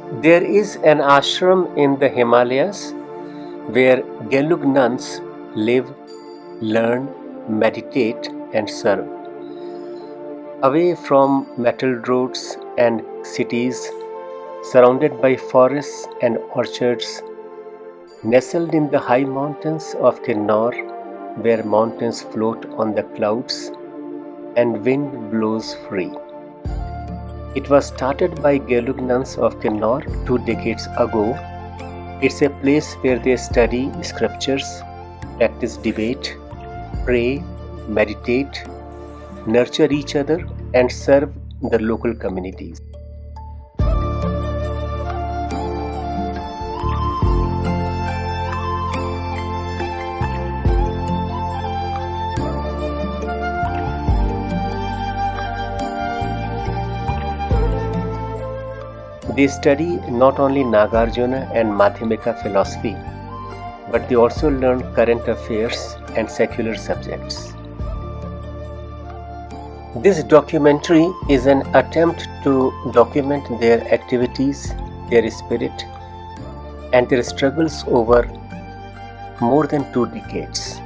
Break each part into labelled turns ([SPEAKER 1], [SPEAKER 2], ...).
[SPEAKER 1] There is an ashram in the Himalayas where Gelug nuns live, learn, meditate, and serve. Away from metalled roads and cities, surrounded by forests and orchards, nestled in the high mountains of Kinnaur, where mountains float on the clouds and wind blows free. It was started by Gelug nuns of Kinnaur 2 decades ago. It's a place where they study scriptures, practice debate, pray, meditate, nurture each other, and serve the local communities. They study not only Nagarjuna and Madhyamika philosophy, but they also learn current affairs and secular subjects. This documentary is an attempt to document their activities, their spirit, and their struggles over more than 2 decades.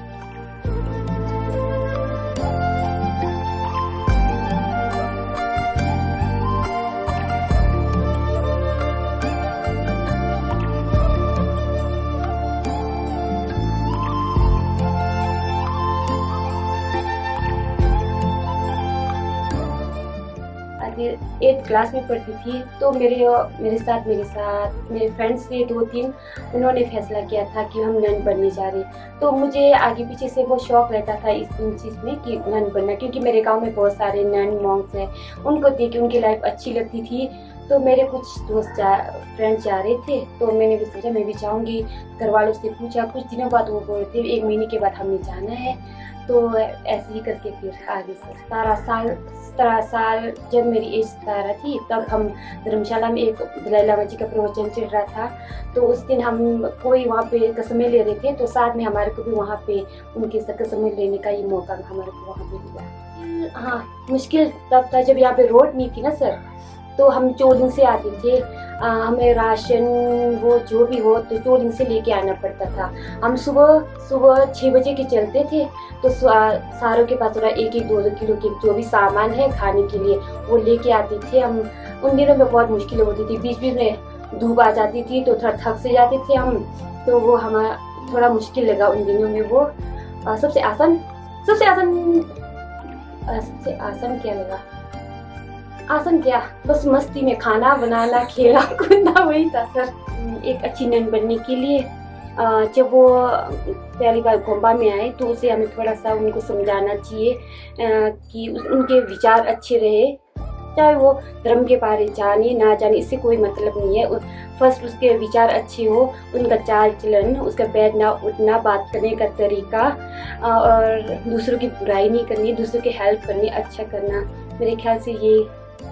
[SPEAKER 2] Eighth class में पढ़ती थी तो मेरे साथ मेरे friends थे 2-3, उन्होंने फैसला किया था कि हम नन बनने जा रहे। तो मुझे आगे पीछे से बहुत शौक रहता था इन चीज़ में कि नन बनना, क्योंकि मेरे गांव में बहुत सारे नन मॉन्क्स हैं, उनको देख के उनकी लाइफ अच्छी लगती थी। तो मेरे कुछ फ्रेंड्स जा रहे थे तो मैंने भी सोचा मैं भी जाऊँगी। घर वालों से पूछा, कुछ दिनों बाद वो बोल रहे थे 1 महीने के बाद हमें जाना है। तो ऐसे ही करके फिर आगे से 17 साल जब मेरी एज 17 थी तब हम धर्मशाला में एक दलाई लामा जी का प्रवचन चल रहा था। तो उस दिन हम कोई वहाँ पे कसमें ले रहे थे, तो साथ में हमारे को भी वहाँ पे उनके साथ कसमें लेने का ये मौका हमारे को वहाँ पे मिला। हाँ, मुश्किल तब था जब यहाँ पे रोड नहीं थी ना सर, तो हम चोलिंग से आते थे। हमें राशन वो जो भी हो तो चोलिंग से लेके आना पड़ता था। हम सुबह 6 बजे के चलते थे तो सारों के पास थोड़ा 1-2 किलो के जो भी सामान है खाने के लिए वो लेके आते थे। हम उन दिनों में बहुत मुश्किलें होती थी, बीच बीच में धूप आ जाती थी तो थोड़ा थक से जाते थे हम, तो वो हमें थोड़ा मुश्किल लगा उन दिनों में। वो सबसे आसान क्या लगा? आसन क्या, बस मस्ती में खाना बनाना, खेलना कूदना, वही था सर। एक अच्छी नन बनने के लिए जब वो पहली बार गोंबा में आए तो उसे हमें थोड़ा सा उनको समझाना चाहिए कि उनके विचार अच्छे रहे, चाहे वो धर्म के बारे जाने ना जाने, इससे कोई मतलब नहीं है। फर्स्ट उसके विचार अच्छे हो, उनका चाल चलन, उसका बैठना उठना, बात करने का तरीका, और दूसरों की बुराई नहीं करनी, दूसरों की हेल्प करनी, अच्छा करना। मेरे ख्याल से ये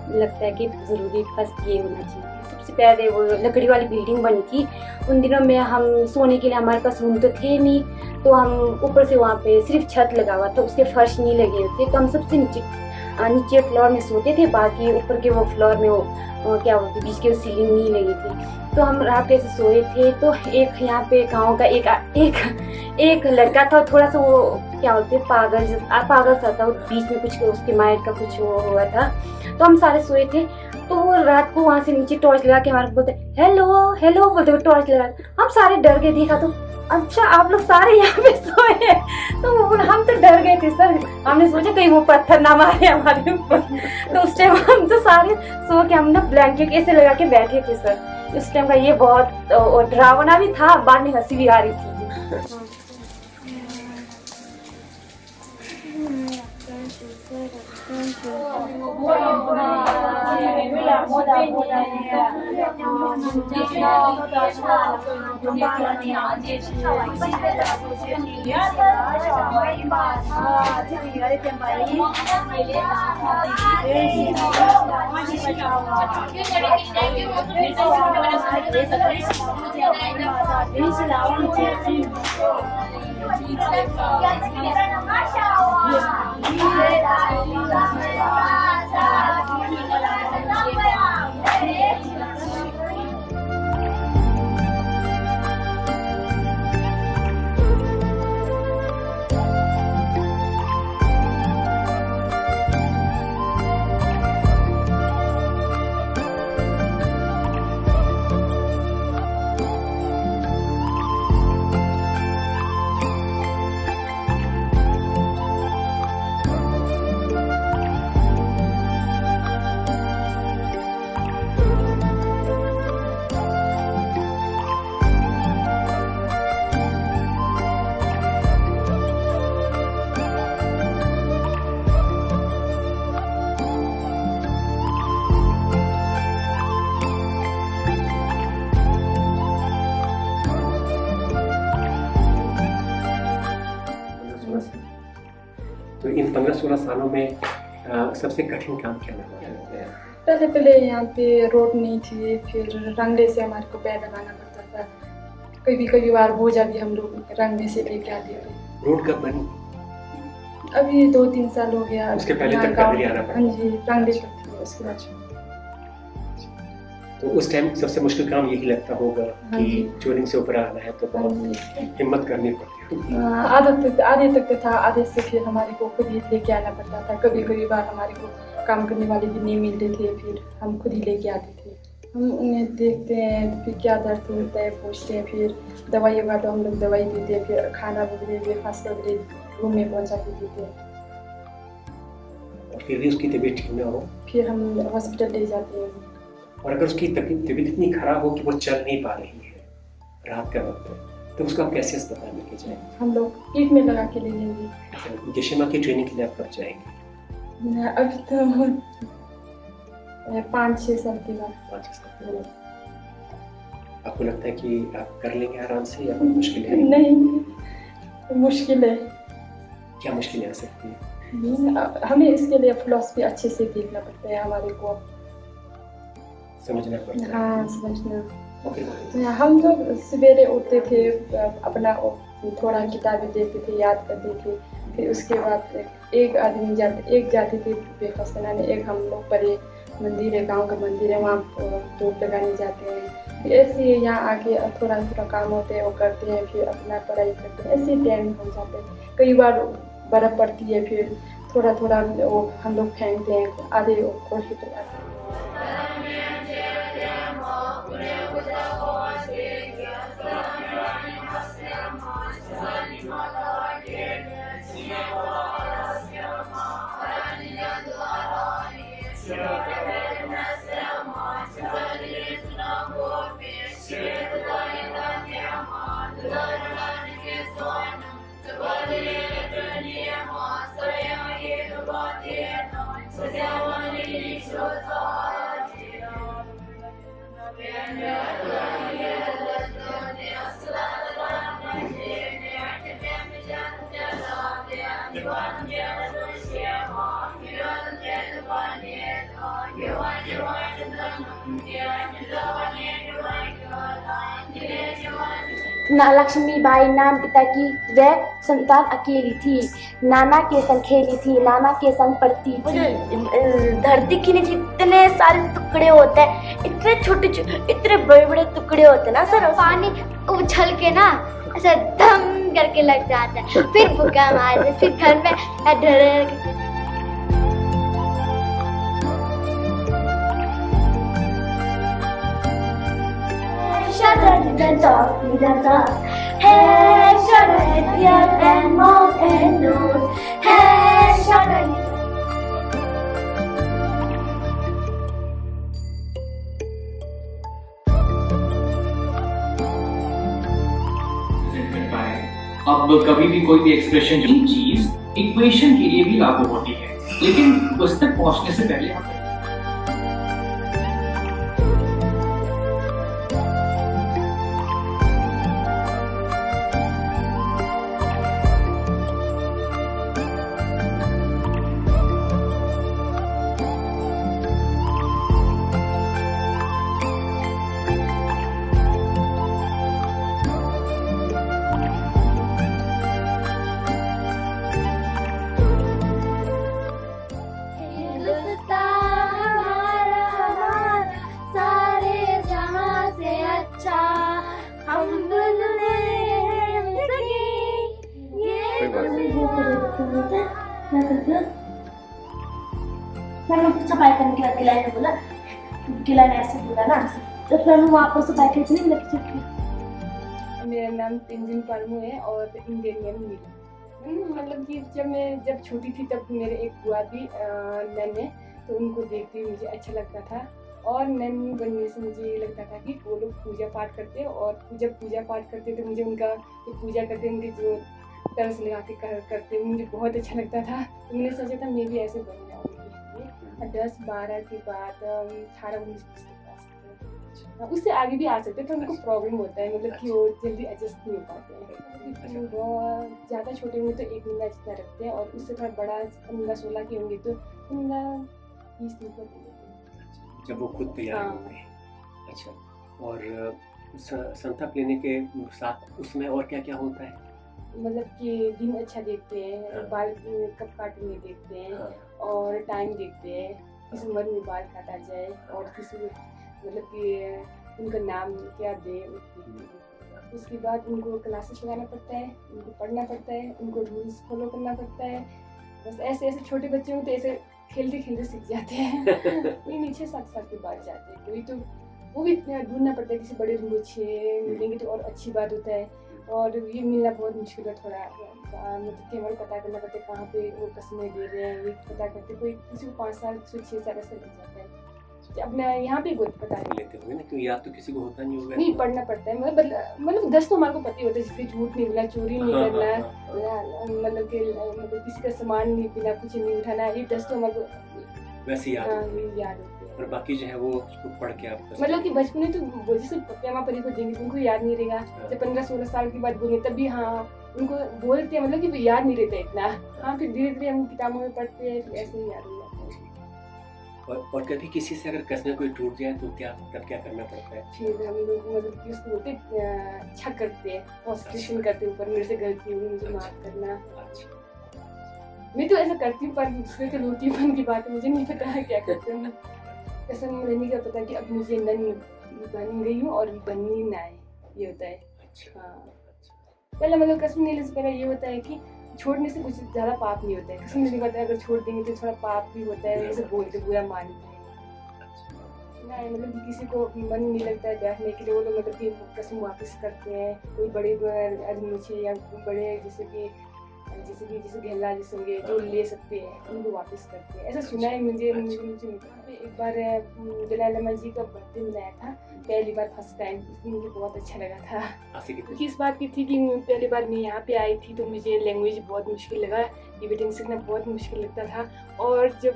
[SPEAKER 2] लगता है कि ज़रूरी फर्स्ट ये होना चाहिए। सबसे पहले वो लकड़ी वाली बिल्डिंग बनी थी। उन दिनों में हम सोने के लिए हमारे पास रूम तो थे नहीं, तो हम ऊपर से वहाँ पे सिर्फ छत लगा हुआ था, उसके फर्श नहीं लगे थे, तो हम सबसे नीचे फ्लोर में सोते थे। बाकी ऊपर के वो फ्लोर में वो क्या बोलते बीच के सीलिंग नहीं लगी थी, तो हम रात से सोए थे। तो एक यहाँ पे गाँव का एक लड़का था, थोड़ा सा वो क्या बोलते पागल सा था, बीच में कुछ उसके माइंड का कुछ वो हुआ था। तो हम सारे सोए थे, तो वो रात को वहाँ से नीचे टॉर्च लगा के हमारे बोलते हेलो बोलते हुए टॉर्च लगा। हम सारे डर गए, देखा तो अच्छा आप लोग सारे यहाँ पे सोए हैं। तो हम तो डर गए थे सर, हमने सोचा कहीं वो पत्थर ना मारे हमारे ऊपर। तो उस टाइम हम तो सारे सो के हम ना ब्लैंकेट ऐसे लगा के बैठे थे सर। उस टाइम का ये बहुत डरावना भी था, बाद में हंसी भी आ रही थी।
[SPEAKER 1] इन 15-16 सालों में सबसे कठिन काम क्या लगा?
[SPEAKER 3] पहले यहाँ पे रोड नहीं थी, फिर रंगले से हमारे को पैर लगाना पड़ता था। कभी बार बोझा भी हम लोग रंगले से लेके आते थे।
[SPEAKER 1] रोड कब बनी?
[SPEAKER 3] अभी 2-3 साल हो गया।
[SPEAKER 1] उसके पहले
[SPEAKER 3] यहाँ
[SPEAKER 1] तक
[SPEAKER 3] गाँव-
[SPEAKER 1] पैदल ही आना पड़ा?
[SPEAKER 3] हाँ जी, रंगले तक थी उसके बाद।
[SPEAKER 1] तो उस टाइम सबसे मुश्किल काम यही लगता होगा
[SPEAKER 3] हाँ
[SPEAKER 1] कि
[SPEAKER 3] जी।
[SPEAKER 1] चोरिंग से ऊपर आना है तो
[SPEAKER 3] हाँ
[SPEAKER 1] बहुत
[SPEAKER 3] जी।
[SPEAKER 1] हिम्मत करनी पड़ती है।
[SPEAKER 3] आधे तक तो था, आधे से फिर हमारे को खुद ही लेके आना पड़ता था। कभी बार हमारे को काम करने वाले भी नहीं मिलते थे, फिर हम खुद ही लेके आते थे। हम उन्हें देखते हैं, फिर क्या दर्द होता है पूछते हैं, फिर दवाई होगा तो हम लोग दवाई देते हैं, फिर खाना वगैरह ब्रेकफास्ट वगैरह रूम में पहुँचा के देते हैं।
[SPEAKER 1] और फिर भी उसकी तबीयत ठीक ना हो,
[SPEAKER 3] फिर हम हॉस्पिटल ले जाते हैं।
[SPEAKER 1] और अगर उसकी तबीयत इतनी खराब हो कि वो चल नहीं पा रही है रात का वक्त है, तो उसको आप कैसे अस्पताल लेके जाएंगे?
[SPEAKER 3] हम लोग पीठ में लगा के ले लेंगे।
[SPEAKER 1] यशिमा की ट्रेनिंग के लिए आप कब जाएंगे?
[SPEAKER 3] अभी तो 5-6 साल के बाद।
[SPEAKER 1] 5 साल के बाद। आपको लगता है कि आप कर लेंगे आराम से या कोई मुश्किल है?
[SPEAKER 3] नहीं, मुश्किल है।
[SPEAKER 1] क्या मुश्किलें आ सकती है?
[SPEAKER 3] हमें इसके लिए फिलॉसफी अच्छे से देखना पड़ता है, हमारे को
[SPEAKER 1] समझना पड़ता है।
[SPEAKER 3] हाँ समझना।
[SPEAKER 1] और फिर
[SPEAKER 3] हम लोग सवेरे उठते थे, अपना थोड़ा किताबें देखते थे, याद करते थे। फिर उसके बाद एक जाते थे ब्रेकफास्ट बनाने, एक हम लोग परे मंदिर है, गांव का मंदिर है, वहाँ धूप लगाने जाते हैं। फिर ऐसे ही यहाँ आके थोड़ा काम होते हैं वो करते हैं, फिर अपना पढ़ाई करते हैं। ऐसे ही टाइम हो जाते हैं। कई बार बर्फ़ पड़ती है, फिर थोड़ा वो हम लोग फेंकते हैं, आधे कोशिश करते हैं।
[SPEAKER 4] लक्ष्मीबाई नाम पिता की वह संतान अकेली थी। नाना के संग खेली थी, नाना के संग पढ़ती थी। धरती के नीचे इतने सारे टुकड़े होते हैं, इतने छोटे इतने बड़े बड़े टुकड़े होते हैं ना सर, पानी उछल के ना ऐसा धम करके लग जाता है, फिर भूखा मारते, फिर घर में ढेर the dog with the dust. Hey, shudder, beard and mouth and nose. Hey, shudder.
[SPEAKER 5] अब कभी भी कोई भी एक्सप्रेशन चीज इक्वेशन के लिए भी लागू होती है, लेकिन उस तक पहुंचने से पहले हम
[SPEAKER 4] सफाई करने के बाद गिलाई ने बोला, गिलाई ने ऐसे बोला ना, तो फिर हम वापस सफाई करके नहीं लगी।
[SPEAKER 3] मेरा नाम तेंजिन परमू है और इंडियन नेम मीरा। मतलब कि जब छोटी थी तब मेरे एक बुआ थी नन है, तो उनको देखते हुए मुझे अच्छा लगता था। और नन बनने से मुझे ये लगता था कि वो लोग पूजा पाठ करते, और जब पूजा पाठ करते तो मुझे उनका पूजा करते उनके जो तरस लगा के करते मुझे बहुत अच्छा लगता था। तो मैंने सोचा था मैं भी ऐसे बन जाऊँगी। 10-12 के बाद 18-19 तक आ सकते हैं। उससे आगे भी आ सकते हैं, तो उनको प्रॉब्लम होता है, मतलब कि वो जल्दी एडजस्ट नहीं हो पाते हैं। बहुत ज़्यादा छोटे होंगे तो 1 महीना जितना रखते हैं, और उससे थोड़ा बड़ा 15-16 के होंगे तो 15-20 दिन तक देते हैं।
[SPEAKER 1] जब वो खुद तैयार
[SPEAKER 3] हाँ।
[SPEAKER 1] होते हैं। अच्छा, और संथप लेने के साथ उसमें और क्या क्या होता है?
[SPEAKER 3] मतलब कि दिन अच्छा देखते
[SPEAKER 1] हाँ।
[SPEAKER 3] हैं, बाल कब काटेंगे देखते हैं,
[SPEAKER 1] हाँ,
[SPEAKER 3] और टाइम देखते हैं, किस उम्र में बाल काटा जाए, और किस मतलब कि उनका नाम क्या दे। उसके बाद उनको क्लासेस लगाना पड़ता है, उनको पढ़ना पड़ता है, उनको रूल्स फॉलो करना पड़ता है। बस ऐसे ऐसे छोटे बच्चे होते ऐसे खेलते खेलते सीख जाते हैं। नहीं 6-7 साल के बाद जाते हैं कोई, तो वो भी ढूंढना पड़ता है, किसी बड़े रूम अच्छे मिलेंगे तो और अच्छी बात होता है, और ये मिलना बहुत मुश्किल है थोड़ा। मतलब कि हमारे पता करना पड़ता है कहाँ पे वो कसमें दे रहे हैं, ये पता करते कोई किसी को 5 साल 6 साल ऐसा लग जाता है। अब मैं यहाँ पे बहुत पता है
[SPEAKER 1] लेते होंगे ना, क्योंकि याद तो किसी को होता नहीं होगा।
[SPEAKER 3] नहीं, पढ़ना पड़ता है, मतलब 10 तो हमारे को पता ही होता है, जैसे झूठ नहीं बोलना, चोरी नहीं
[SPEAKER 1] हाँ,
[SPEAKER 3] करना,
[SPEAKER 1] हाँ, हाँ।
[SPEAKER 3] मतलब कि मतलब किसी का सामान नहीं बिना कुछ नहीं उठाना, ये 10 तो हमारे को
[SPEAKER 1] वैसे याद होते हैं।
[SPEAKER 3] ये याद होते हैं।
[SPEAKER 1] और बाकी जो है वो उसको पढ़ के आप
[SPEAKER 3] मतलब कि बचपन में तो वो जैसे पप्पा परी को देंगे तो उनको याद नहीं रहेगा, जब 15-16 साल की बात बोलेंगे तब भी हाँ उनको बोलते हैं, मतलब कि वो याद नहीं रहता इतना। हाँ, फिर धीरे धीरे हम किताबों में पढ़ते हैं, फिर ऐसे ही याद हो जाता है।
[SPEAKER 1] और कभी किसी से अगर कसमें कोई टूट जाए तो तब क्या करना पड़ता है?
[SPEAKER 3] फिर हम लोग मतलब कि उसको बोलते अच्छा करते हैं, कॉन्स्टिट्यूशन करते हैं ऊपर, मेरे से गलती हुई मुझे माफ करना।
[SPEAKER 1] अच्छा,
[SPEAKER 3] मैं तो ऐसा करती हूँ, पर दूसरे के रोटीपन की बात है, मुझे नहीं पता है क्या करते हैं। कसम रहने का पता कि अब मुझे नन बन गई हूँ और बननी ना है, ये होता है।
[SPEAKER 1] अच्छा,
[SPEAKER 3] हाँ, पहले मतलब कसम लेने से पहले ये होता है कि छोड़ने से कुछ ज़्यादा पाप नहीं होता है। कसम लेने के बाद अगर छोड़ देंगे तो थोड़ा पाप भी होता है, जैसे बोलते बुरा मानते हैं। नहीं, मतलब कि किसी को मन नहीं लगता है बैठने के लिए, वो लोग मतलब कि कसम वापस करते हैं। कोई बड़े आदमी से या बड़े जैसे गहला जैसे होंगे जो ले सकते हैं उनको वापस करते हैं, ऐसा सुना है मुझे। एक बार दलाई लामा जी का बर्थडे मनाया था, पहली बार फर्स्ट टाइम, मुझे बहुत अच्छा लगा था। क्योंकि इस बात की थी कि पहली बार मैं यहाँ पे आई थी तो मुझे लैंग्वेज बहुत मुश्किल लगा, टिबेटन सीखना बहुत मुश्किल लगता था, और जब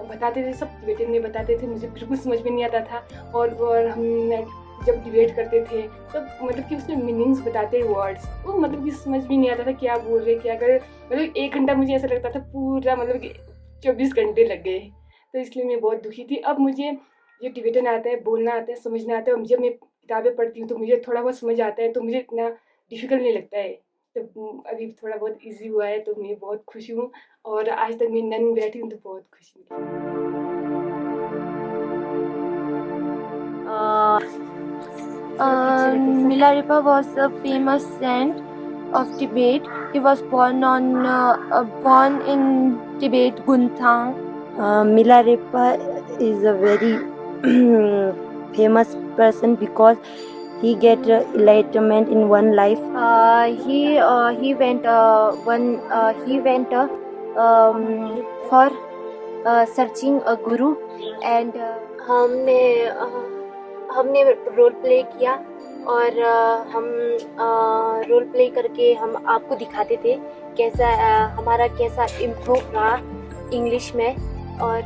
[SPEAKER 3] बताते थे सब टिबेटन में बताते थे मुझे बिल्कुल समझ में नहीं आता था। और हम जब डिबेट करते थे तो मतलब कि उसमें मीनिंग्स बताते वर्ड्स, वो मतलब कि समझ भी नहीं आता था क्या बोल रहे क्या कर, मतलब 1 घंटा मुझे ऐसा लगता था पूरा मतलब कि 24 घंटे लग गए, तो इसलिए मैं बहुत दुखी थी। अब मुझे ये टिबेटन आता है, बोलना आता है, समझना आता है, जब मैं किताबें पढ़ती हूँ तो मुझे थोड़ा बहुत समझ आता है, तो मुझे इतना डिफ़िकल्ट नहीं लगता है। तो अभी थोड़ा बहुत ईजी हुआ है तो मैं बहुत खुश हूँ, और आज तक मैं नन बैठी हूँ तो बहुत खुशी है।
[SPEAKER 4] Milarepa was a famous saint of Tibet. He was born in Tibet, Gunthang.
[SPEAKER 6] Milarepa is a very famous person because he get enlightenment in one life.
[SPEAKER 4] He went for searching a guru, and हमने role play किया, और हम role play करके हम आपको दिखाते थे कैसा हमारा कैसा इम्प्रूव रहा इंग्लिश में। और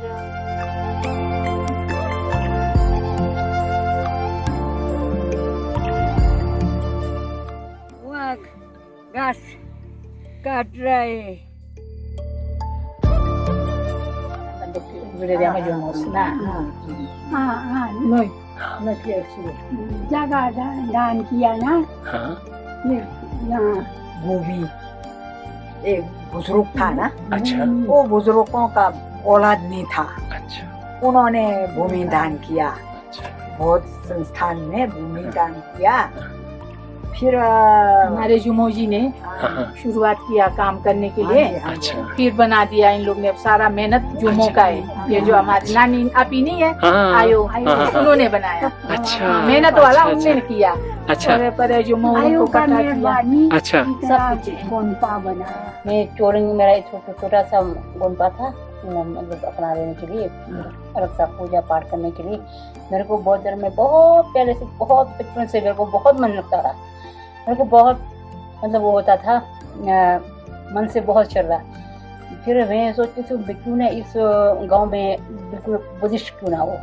[SPEAKER 7] वाघ घास काट रहा है। जगह दान किया ना, ये यहाँ
[SPEAKER 8] भूमि एक बुजुर्ग था ना,
[SPEAKER 1] अच्छा,
[SPEAKER 8] वो बुजुर्गों का औलाद नहीं था,
[SPEAKER 1] अच्छा,
[SPEAKER 8] उन्होंने भूमि दान किया,
[SPEAKER 1] अच्छा,
[SPEAKER 8] बहुत संस्थान में भूमि दान किया। फिर
[SPEAKER 7] हमारे जुमोजी ने
[SPEAKER 1] हाँ,
[SPEAKER 7] शुरुआत किया काम करने के लिए,
[SPEAKER 1] अच्छा,
[SPEAKER 7] फिर बना दिया इन लोग ने। सारा मेहनत जुमो का है, ये जो हमारी नानी आपी नहीं है
[SPEAKER 1] हाँ,
[SPEAKER 7] आयो,
[SPEAKER 1] हाँ,
[SPEAKER 7] उन्होंने बनाया।
[SPEAKER 1] अच्छा,
[SPEAKER 7] मेहनत वाला
[SPEAKER 1] अच्छा,
[SPEAKER 7] उन्होंने किया।
[SPEAKER 1] अच्छा,
[SPEAKER 7] पर जुमो को इकट्ठा किया,
[SPEAKER 1] अच्छा,
[SPEAKER 7] सब कुछ गोंपा बनाया।
[SPEAKER 9] मैं चोरिंग मेरा छोटा सा गोंपा था, मतलब अपना रहने के लिए, रक्षा पूजा पाठ करने के लिए। मेरे को बहुत देर में बहुत पहले से बहुत बचपन से मेरे को बहुत मन लगता था, मेरे को बहुत मतलब वो होता था, मन से बहुत चल रहा। फिर मैं सोचती थी क्यों ना इस गांव में बिल्कुल बुद्धिस्ट क्यों ना हो,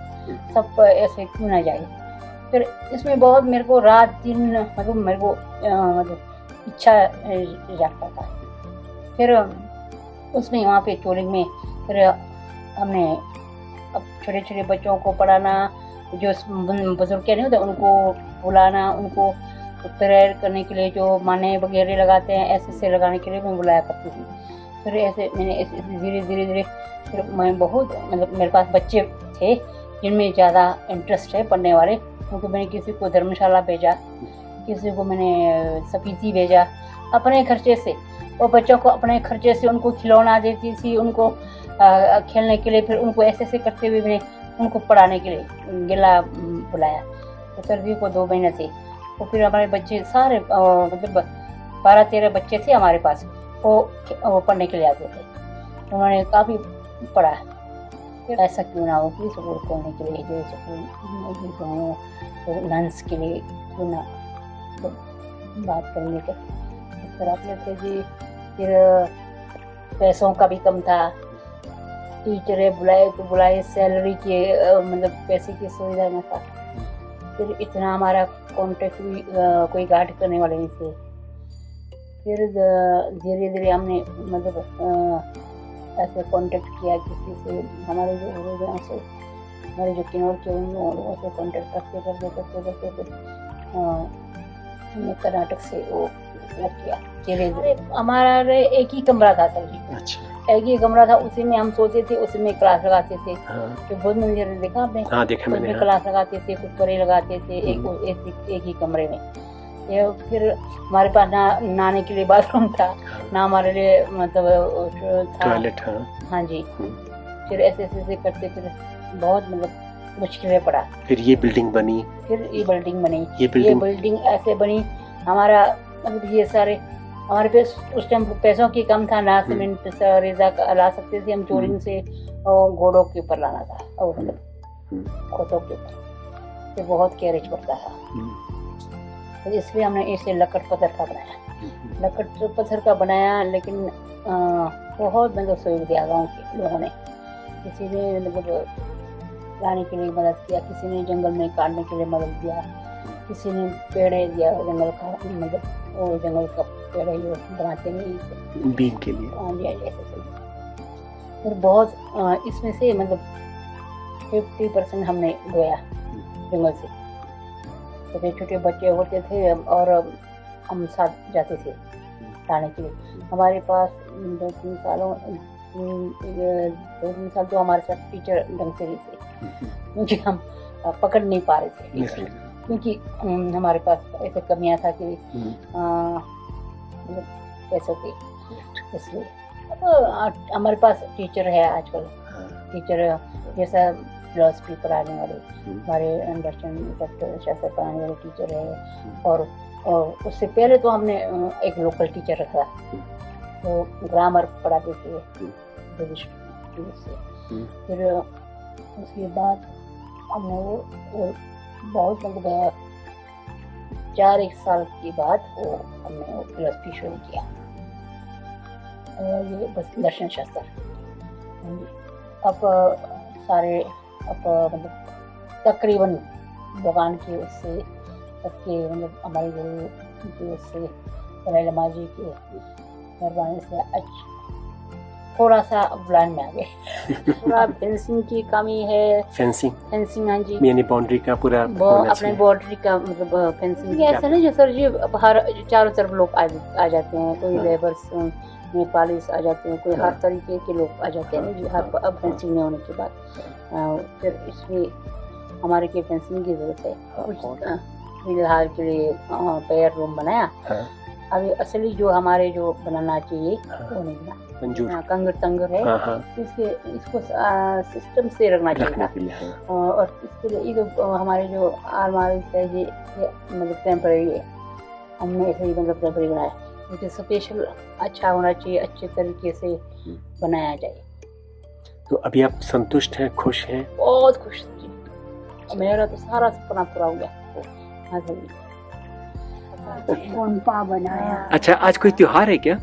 [SPEAKER 9] सब ऐसे क्यों ना जाए। फिर इसमें बहुत मेरे को रात दिन मतलब मेरे को मतलब इच्छा जागता था। फिर उसमें वहाँ पे टोलिंग में फिर हमने अब छोटे छोटे बच्चों को पढ़ाना, जो बुजुर्ग क्या नहीं होते उनको बुलाना, उनको प्रेयर करने के लिए जो माने वगैरह लगाते हैं ऐसे लगाने के लिए मैं बुलाया करती थी। फिर ऐसे मैंने ऐसे धीरे धीरे फिर मैं बहुत मतलब मेरे पास बच्चे थे जिनमें ज़्यादा इंटरेस्ट है पढ़ने वाले, क्योंकि मैंने किसी को धर्मशाला भेजा, किसी को मैंने स्पीति भेजा अपने खर्चे से, और बच्चों को अपने खर्चे से उनको खिलौना देती थी, उनको खेलने के लिए। फिर उनको ऐसे ऐसे करते हुए मैंने उनको पढ़ाने के लिए गिला बुलाया। तो सर्दियों को 2 महीने थे। तो फिर हमारे बच्चे सारे मतलब 12-13 बच्चे थे हमारे पास, वो पढ़ने के लिए आते थे। उन्होंने काफ़ी पढ़ा। फिर ऐसा क्यों ना हो कि स्कूल खोलने के लिए जो स्कूल तो नंस के लिए क्यों ना तो बात करेंगे क्या इस तरह से थे जी। फिर पैसों का भी कम था, टीचरें बुलाए तो बुलाए, सैलरी के मतलब पैसे की सुविधा न था। फिर इतना हमारा कॉन्टेक्ट भी कोई गार्ड करने वाले नहीं थे। फिर धीरे धीरे हमने मतलब ऐसे कांटेक्ट किया किसी से, हमारे जो गुरुजनों से, हमारे जो किन्नौर के उन लोगों से कांटेक्ट करते फिर हमने कर्नाटक से वो किया धीरे धीरे। हमारा एक ही कमरा था सर जी।
[SPEAKER 1] अच्छा।
[SPEAKER 9] एक ही कमरा था, उसी में हम सोते थे, उसी में क्लास लगाते थे।
[SPEAKER 1] हाँ।
[SPEAKER 9] तो बहुत मंदिर देखा आपने?
[SPEAKER 1] हाँ देखा मैंने।
[SPEAKER 9] क्लास लगाते थे, कुछ परे लगाते थे एक ही कमरे में। ये फिर हमारे पास ना नहाने के लिए बाथरूम था, ना हमारे लिए मतलब था
[SPEAKER 1] टॉयलेट।
[SPEAKER 9] हाँ जी। फिर ऐसे करते फिर बहुत मतलब मुश्किलें पड़ा।
[SPEAKER 1] फिर ये बिल्डिंग बनी।
[SPEAKER 9] फिर ये बिल्डिंग बनी।
[SPEAKER 1] ये
[SPEAKER 9] बिल्डिंग ऐसे बनी। हमारा मतलब ये सारे हमारे पास उस टाइम पैसों की कम था, ना सीमेंट रेजा ला सकते थे हम, चोरिंग से और घोड़ों के ऊपर लाना था, और मतलब खोतों के ऊपर। फिर बहुत कैरेज पड़ता था, तो इसलिए हमने इसे लकड़ पत्थर का बनाया। लकड़ पत्थर का बनाया, लेकिन बहुत मतलब सहयोग दिया गाँव के लोगों ने। किसी ने मतलब लाने के लिए मदद किया, किसी ने जंगल में काटने के लिए मदद दिया, किसी ने पेड़े दिया जंगल का, मतलब वो जंगल का पेड़ जो बनाते नहीं
[SPEAKER 1] बीम के लिए।
[SPEAKER 9] हाँ जी ऐसे। फिर बहुत इसमें से मतलब 50% हमने बोया जंगल से। छोटे छोटे बच्चे होते थे और हम साथ जाते थे लाने के लिए। हमारे पास 2-3 साल तो हमारे साथ टीचर ढंग से नहीं थे, क्योंकि हम पकड़ नहीं पा रहे थे, क्योंकि हमारे पास ऐसे कमियां था कि पैसों की। इसलिए अब हमारे पास टीचर है आजकल, टीचर जैसा फिलॉसफी पढ़ाने वाले, हमारे दर्शन शास्त्र पढ़ाने वाले टीचर है। और उससे पहले तो हमने एक लोकल टीचर रखा, तो ग्रामर पढ़ाते थे ब्रिटिश से। फिर उसके बाद हमने वो बहुत मतलब 4-1 साल के बाद वो हमने वो फिलॉसफी शुरू किया, और ये बस दर्शन शास्त्र। अब सारे मतलब तकरीबन भगवान की उससे सबके मतलब हमारे गुरु की उससे दलाई लामा जी के मेहरबानी से थोड़ा सा लाइन में आ गए। पूरा फेंसिंग की कमी है। फेंसिंग हाँ जी,
[SPEAKER 1] यानी बाउंड्री का पूरा
[SPEAKER 9] अपने बाउंड्री का मतलब फेंसिंग ऐसा नहीं जो सर जी हर चारों तरफ लोग आ जाते हैं, कोई लेबर्स नेपाली आ जाते हैं, कोई हर तरीके के लोग आ जाते हैं जी। हर अब फेंसिंग नहीं होने के बाद फिर इसलिए हमारे के फेंसिंग की जरूरत है। कुछ फिलहाल के लिए पेयर रूम बनाया। अभी असली जो हमारे जो बनाना चाहिए वो नहीं बना, कंगर है। इसको सिस्टम से रखना चाहिए। और इसके लिए ये जो हमारे जो अलमारी है ये मतलब टेम्परेरी है, हमने ऐसे ही मतलब टेम्परेरी बनाया, लेकिन स्पेशल अच्छा होना चाहिए, अच्छे तरीके से बनाया जाए।
[SPEAKER 1] तो अभी आप संतुष्ट हैं, खुश हैं?
[SPEAKER 9] बहुत खुश जी, मेरा तो सारा सपना पूरा हो गया। हाँ जी।
[SPEAKER 8] बनाया।
[SPEAKER 1] अच्छा, आज कोई त्योहार है क्या?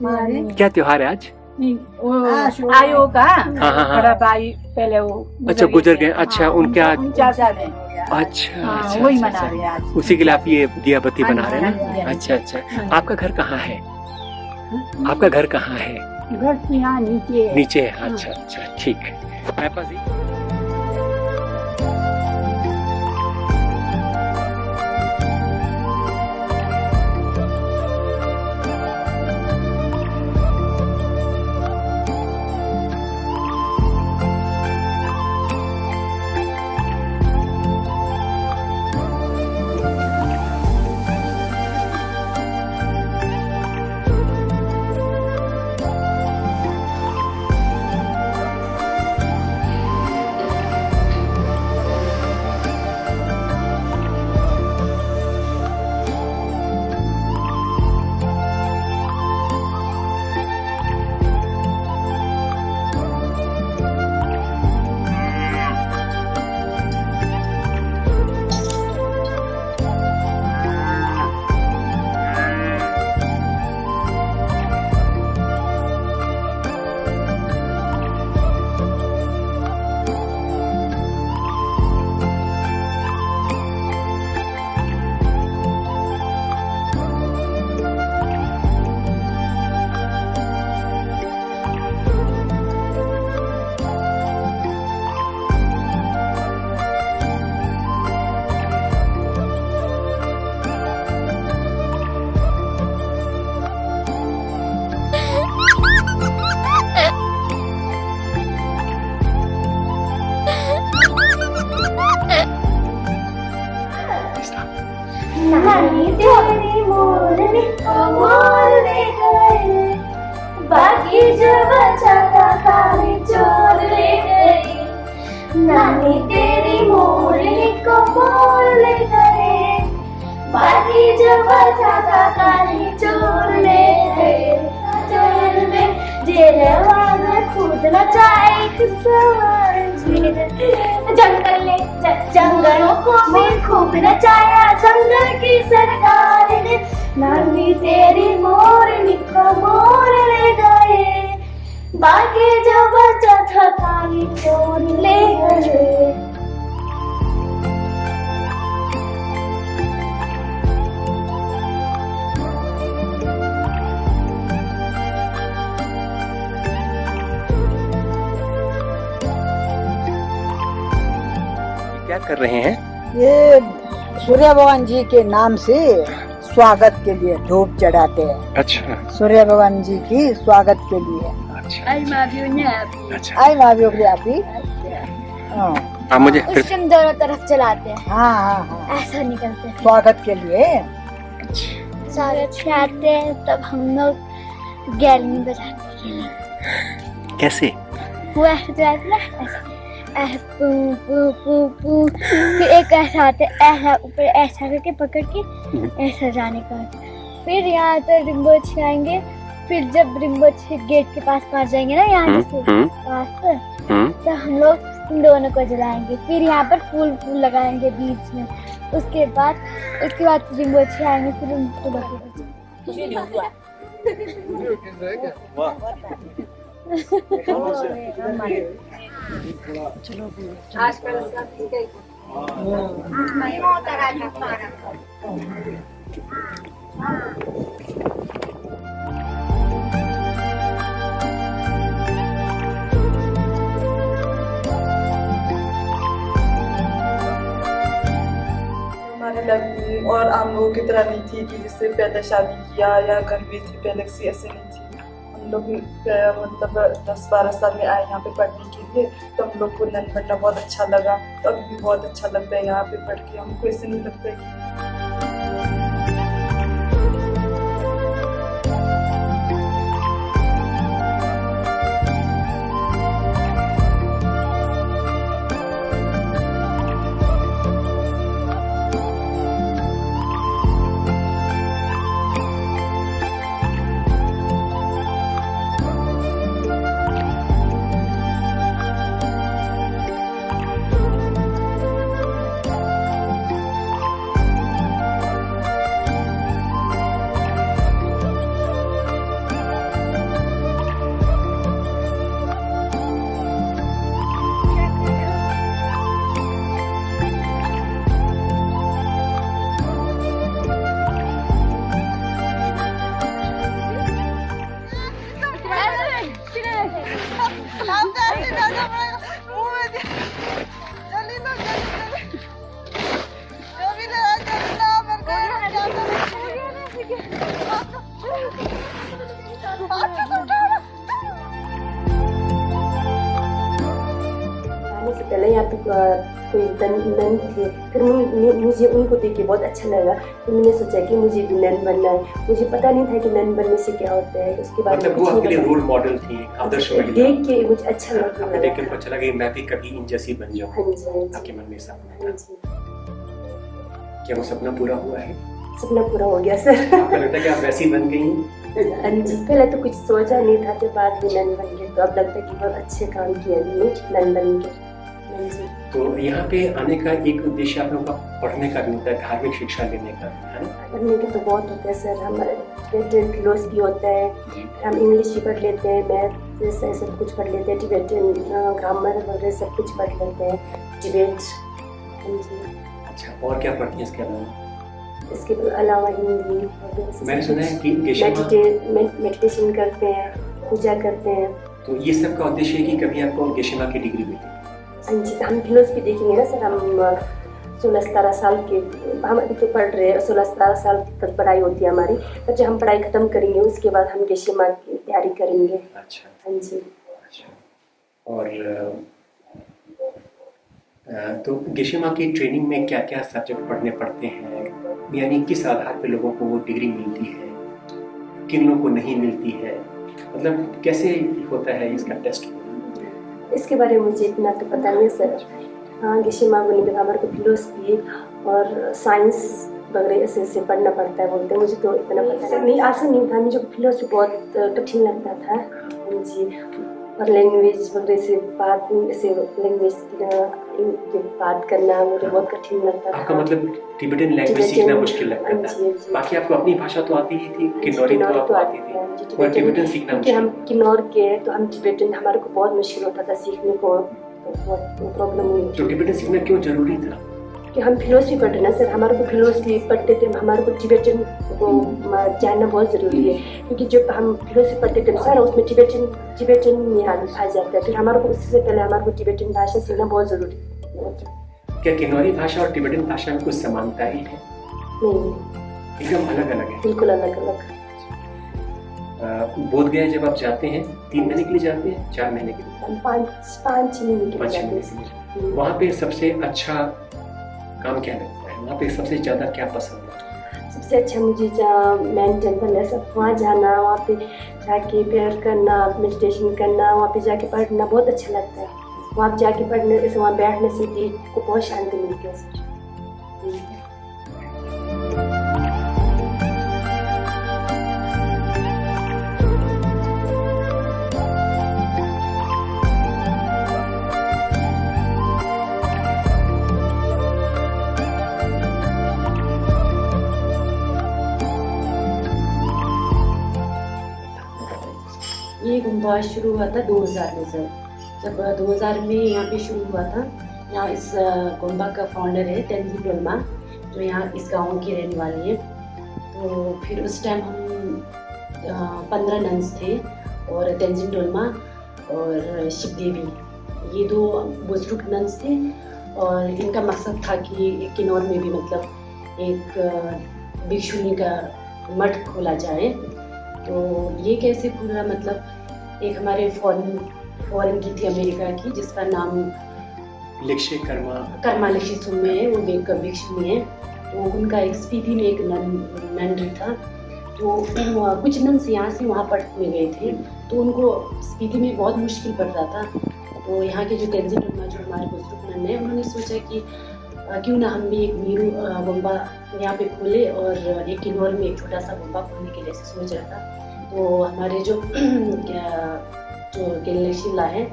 [SPEAKER 1] क्या त्योहार है आज?
[SPEAKER 7] नहीं, वो
[SPEAKER 8] हाँ,
[SPEAKER 7] आयो का
[SPEAKER 1] हाँ।
[SPEAKER 7] बड़ा भाई पहले वो
[SPEAKER 1] अच्छा, गुजर गए। अच्छा,
[SPEAKER 7] हाँ,
[SPEAKER 1] उनका
[SPEAKER 7] 49 दिन।
[SPEAKER 1] अच्छा,
[SPEAKER 7] हाँ,
[SPEAKER 1] अच्छा,
[SPEAKER 7] वही
[SPEAKER 1] अच्छा,
[SPEAKER 7] मना
[SPEAKER 1] अच्छा।
[SPEAKER 7] रहे हैं आज।
[SPEAKER 1] उसी के लिए आप ये दिया बत्ती
[SPEAKER 7] हाँ
[SPEAKER 1] बना
[SPEAKER 7] जी,
[SPEAKER 1] रहे हैं
[SPEAKER 7] हाँ जी,
[SPEAKER 1] ना?
[SPEAKER 7] हाँ जी।
[SPEAKER 1] अच्छा अच्छा।
[SPEAKER 7] हाँ।
[SPEAKER 1] आपका घर कहाँ है? आपका घर कहाँ है?
[SPEAKER 7] घर तो यहाँ नीचे है।
[SPEAKER 1] नीचे है। अच्छा अच्छा, ठीक है। पापा जी,
[SPEAKER 4] नानी तेरी मोरनी को मोर ले गए, बाकी जो बचा था सारी चोर ले गई। नानी तेरी मोरनी को मोर ले गए, बाकी जो बचा था सारी चोर ले गए। जेल में जेलवा में कूदना चाहे जंगलों को भी खूब नचाया जंगल की सरकार ने। नानी तेरी मोरनी को मोर ले गए, बाकी जो बचा था सारी चोर ले गए।
[SPEAKER 1] क्या कर रहे हैं?
[SPEAKER 8] ये सूर्य भगवान जी के नाम से स्वागत के लिए धूप चढ़ाते हैं।
[SPEAKER 1] अच्छा
[SPEAKER 8] सूर्य भगवान जी की स्वागत के लिए।
[SPEAKER 1] अच्छा
[SPEAKER 8] आई माँ भी आपकी।
[SPEAKER 1] आप मुझे फिर
[SPEAKER 4] उससे हम दोनों तरफ चलाते हैं,
[SPEAKER 8] हाँ,
[SPEAKER 4] ऐसा निकलते हैं।
[SPEAKER 8] स्वागत के लिए।
[SPEAKER 4] स्वागत में आते हैं तब हम लोग गैल में बजाते हैं।
[SPEAKER 1] कैसे?
[SPEAKER 4] वो ऐसे चलाते ना, ऐसे पू पू पू पू, फिर एक ऐसा आते ऐसा ऊपर ऐसा करके पकड़ के ऐसा जाने का। फिर यहाँ तो रिम्बो छिड़ाएंगे, फिर जब रिम्बो गेट के पास पहुँच जाएंगे ना यहाँ से पास, तो हम लोग उन दोनों को जलाएंगे। फिर यहाँ पर फूल फूल लगाएंगे बीच में। उसके बाद रिम्बो छिड़ाएंगे, फिर उनको
[SPEAKER 3] हमारे लाइफ और आम लोगों की तरह नहीं थी कि जिससे पहले शादी किया या घर भी थी पहले से, ऐसे नहीं थी। हम लोग मतलब 10-12 साल में आए यहाँ पे पढ़ने के लिए, तो हम लोग को नन बनना बहुत अच्छा लगा। तो अभी भी बहुत अच्छा लगता है यहाँ पे पढ़ के। हमको ऐसे नहीं लगता है कि
[SPEAKER 6] आने से पहले यहाँ पे कोई नन थे, फिर मुझे उनको देख के बहुत अच्छा लगा। फिर मैंने सोचा कि मुझे भी नन बनना है। मुझे पता नहीं था कि नन बनने से क्या होता है। उसके बाद
[SPEAKER 1] मतलब वो आपके लिए रोल मॉडल थी, आदर्श महिला।
[SPEAKER 6] देख के मुझे अच्छा लगा।
[SPEAKER 1] आपको देख के आपको अच्छा लगा कि मैं भी कभी इन जैसी बन जाऊँ।
[SPEAKER 6] हाँ जी, हाँ जी,
[SPEAKER 1] आपके मन में सपना
[SPEAKER 6] हाँ
[SPEAKER 1] था।
[SPEAKER 6] जी।
[SPEAKER 1] क्या वो सपना पूरा हुआ है?
[SPEAKER 6] सपना पूरा हो गया सर।
[SPEAKER 1] आपको लगता है कि आप वैसी बन गई हैं?
[SPEAKER 6] हाँ जी, पहले तो कुछ सोचा नहीं था, जब बाद में नन बन गए तो अब लगता है कि बहुत अच्छे काम किया नन बन के। हाँ जी।
[SPEAKER 1] तो यहाँ पे आने का एक उद्देश्य आप लोगों का पढ़ने का भी होता है, धार्मिक शिक्षा लेने का, है ना?
[SPEAKER 6] पढ़ने के तो बहुत होता है सर, हमारे फिलोसफी होता है, हम इंग्लिश भी पढ़ लेते हैं, मैथ जैसा सब कुछ पढ़ लेते हैं, टिबेटन ग्रामर वगैरह सब कुछ पढ़ लेते हैं, टिबेट। हाँ जी।
[SPEAKER 1] अच्छा, और क्या पढ़ती हैं इसके अलावा?
[SPEAKER 6] इसके अलावा हिंदी वगैरह
[SPEAKER 1] मैंने सुना है कि गेशमा
[SPEAKER 6] मेडिटेशन करते हैं, पूजा करते हैं।
[SPEAKER 1] तो ये सब का उद्देश्य है कि कभी आपको गेशमा की डिग्री मिले।
[SPEAKER 6] हाँ जी, हम फिलोसफी देखेंगे ना सर। हम 16-17 साल के, हम अभी तो पढ़ रहे हैं, 16-17 साल तक पढ़ाई होती है हमारी। तब जब हम पढ़ाई खत्म करेंगे उसके बाद हम गेशमा की तैयारी करेंगे।
[SPEAKER 1] अच्छा।
[SPEAKER 6] हाँ जी।
[SPEAKER 1] अच्छा। और तो गेशमा की ट्रेनिंग में क्या क्या सब्जेक्ट पढ़ने पड़ते हैं, यानी किस आधार पे लोगों को वो डिग्री मिलती है, किन लोगों को नहीं मिलती है, मतलब कैसे होता है इसका टेस्ट?
[SPEAKER 6] इसके बारे में मुझे इतना तो पता नहीं है सर। हाँ, गेशमा बनने के बाद हमारे को फिलोसफी और साइंस वगैरह ऐसे पढ़ना पड़ता है बोलते हैं। मुझे तो इतना पता नहीं, आसान नहीं था। मुझे फिलोसफी बहुत कठिन लगता था। हाँ जी। और लैंग्वेज वगैरह से बात, ऐसे लैंग्वेज बात करना मुझे बहुत कठिन लगता था।
[SPEAKER 1] आपका मतलब टिबेटन लैंग्वेज सीखना मुश्किल लगता था। बाकी आपको अपनी भाषा तो आती ही थी, किन्नौरी तो आपको आती थी, और टिबेटन सीखना
[SPEAKER 6] क्योंकि हम किन्नौर के, तो हम टिबेटन, हमारे को बहुत मुश्किल होता था सीखने को, बहुत प्रॉब्लम हुई।
[SPEAKER 1] तो टिबेटन सीखना क्यों जरूरी था?
[SPEAKER 6] कि हम फिलोसफी पढ़ते ना सर, हमारे को फिलोसफी पढ़ते थे, हमारे को टिबेटन को जानना बहुत ज़रूरी है। क्योंकि जब हम फिलोसफी पढ़ते थे सारा उसमें टिबेटन में आ जाता है। फिर हमारे को उससे पहले हमारे को टिबेटन भाषा सीखना बहुत ज़रूरी है।
[SPEAKER 1] क्या किन्नौरी भाषा और टिबेटन भाषा में कुछ समानताएं हैं?
[SPEAKER 6] नहीं,
[SPEAKER 1] एकदम अलग अलग है।
[SPEAKER 6] बिल्कुल अलग अलग।
[SPEAKER 1] बोध गया जब आप जाते हैं 3 महीने के लिए जाते हैं, 4 महीने के लिए?
[SPEAKER 6] 5 महीने के लिए
[SPEAKER 1] 5
[SPEAKER 6] जाते
[SPEAKER 1] महीने
[SPEAKER 6] हैं।
[SPEAKER 1] के लिए। वहाँ पे सबसे अच्छा काम क्या लगता है? वहाँ पे सबसे ज़्यादा क्या पसंद है?
[SPEAKER 6] सबसे अच्छा मुझे जहाँ मेन टेम्पल है सब, वहाँ जाना, वहाँ पे जाके प्रेयर करना, मेडिटेशन करना, वहाँ पे जाके पढ़ना बहुत अच्छा लगता है। वहाँ जाके पढ़ने से, वहाँ बैठने से दिल को बहुत शांति मिलती है सर।
[SPEAKER 2] ये गुम्बा शुरू हुआ था 2000 में सर। जब 2000 में यहाँ पे शुरू हुआ था, यहाँ इस गुम्बा का फाउंडर है तेंजिन डोलमा, जो यहाँ इस गांव के रहने वाले हैं। तो फिर उस टाइम हम 15 नन्स थे, और तेंजिन डोलमा और शिव देवी, ये 2 बुजुर्ग नन्स थे। और इनका मकसद था कि किन्नौर में भी मतलब एक भिक्षुनी का मठ खोला जाए। तो ये कैसे खुला, मतलब एक हमारे फॉरेन की थी, अमेरिका की, जिसका नाम
[SPEAKER 1] लिक्षे
[SPEAKER 2] कर्मा लिक्षे सुम्मे है, वो एक भिक्षुनी है। तो उनका एक स्पीति में एक नन था। तो कुछ नन से यहाँ से वहाँ पढ़ने गए थे, तो उनको स्पीति में बहुत मुश्किल पड़ रहा था। तो यहाँ के जो तेंजिन डोलमा, जो हमारे बुजुर्ग नन है, उन्होंने सोचा कि क्यों ना हम भी एक मीरू गुम्बा यहाँ पे खोले, और एक किन्नौर में एक छोटा सा गुम्बा खोलने के लिए सोच रहा था। तो हमारे जो केलशिला है,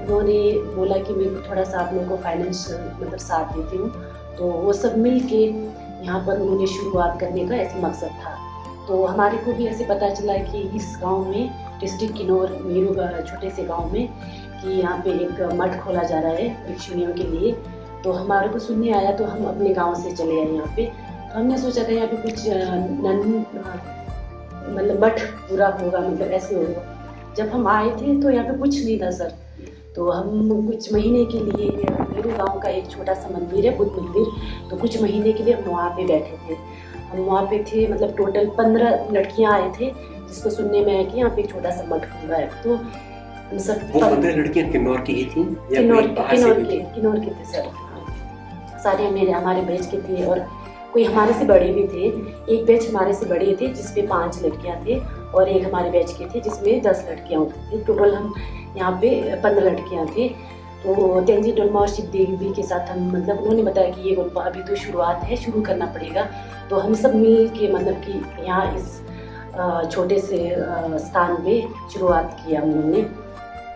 [SPEAKER 2] उन्होंने बोला कि मैं थोड़ा सा आप लोगों को फाइनेंस मतलब साथ देती हूँ। तो वो सब मिल के यहाँ पर उन्होंने शुरुआत करने का ऐसे मकसद था। तो हमारे को भी ऐसे पता चला कि इस गांव में, डिस्ट्रिक्ट किन्नौर मीरू छोटे से गांव में, कि यहाँ पे एक मठ खोला जा रहा है भिक्षुनियों के लिए। तो हमारे को सुनने आया, तो हम अपने गांव से चले आए यहाँ पे। तो हमने सोचा था यहाँ पे कुछ नन मतलब मठ पूरा होगा, मतलब ऐसे होगा। जब हम आए थे तो यहाँ पे कुछ नहीं था सर। तो हम कुछ महीने के लिए, मेरे गांव का एक छोटा सा मंदिर है, बुद्ध मंदिर, तो कुछ महीने के लिए हम वहाँ पे बैठे थे।
[SPEAKER 6] हम वहाँ पे थे, मतलब टोटल 15 लड़कियाँ आए थे, जिसको सुनने में आया कि यहाँ पे एक छोटा सा मठ खुल रहा है। तो हम सब
[SPEAKER 1] वो 15 लड़कियाँ किन्नौर की ही थी या
[SPEAKER 6] किन्नौर
[SPEAKER 1] कोई बाहर से भी थी?
[SPEAKER 6] किन्नौर के थे सर। सारे हमारे बैच के थे और कोई हमारे से बड़े भी थे। एक बैच हमारे से बड़े थे जिसमें 5 लड़कियां थे और एक हमारे बैच के थे जिसमें 10 लड़कियां होती थी। टोटल हम यहाँ पे 15 लड़कियां थे। तो तेंजी डोलमा और शिव देवी के साथ हम, मतलब उन्होंने बताया कि ये गोलपा अभी तो शुरुआत है, शुरू करना पड़ेगा। तो हम सब मिल के मतलब कि यहाँ इस छोटे से स्थान पे शुरुआत किया हम लोगों ने।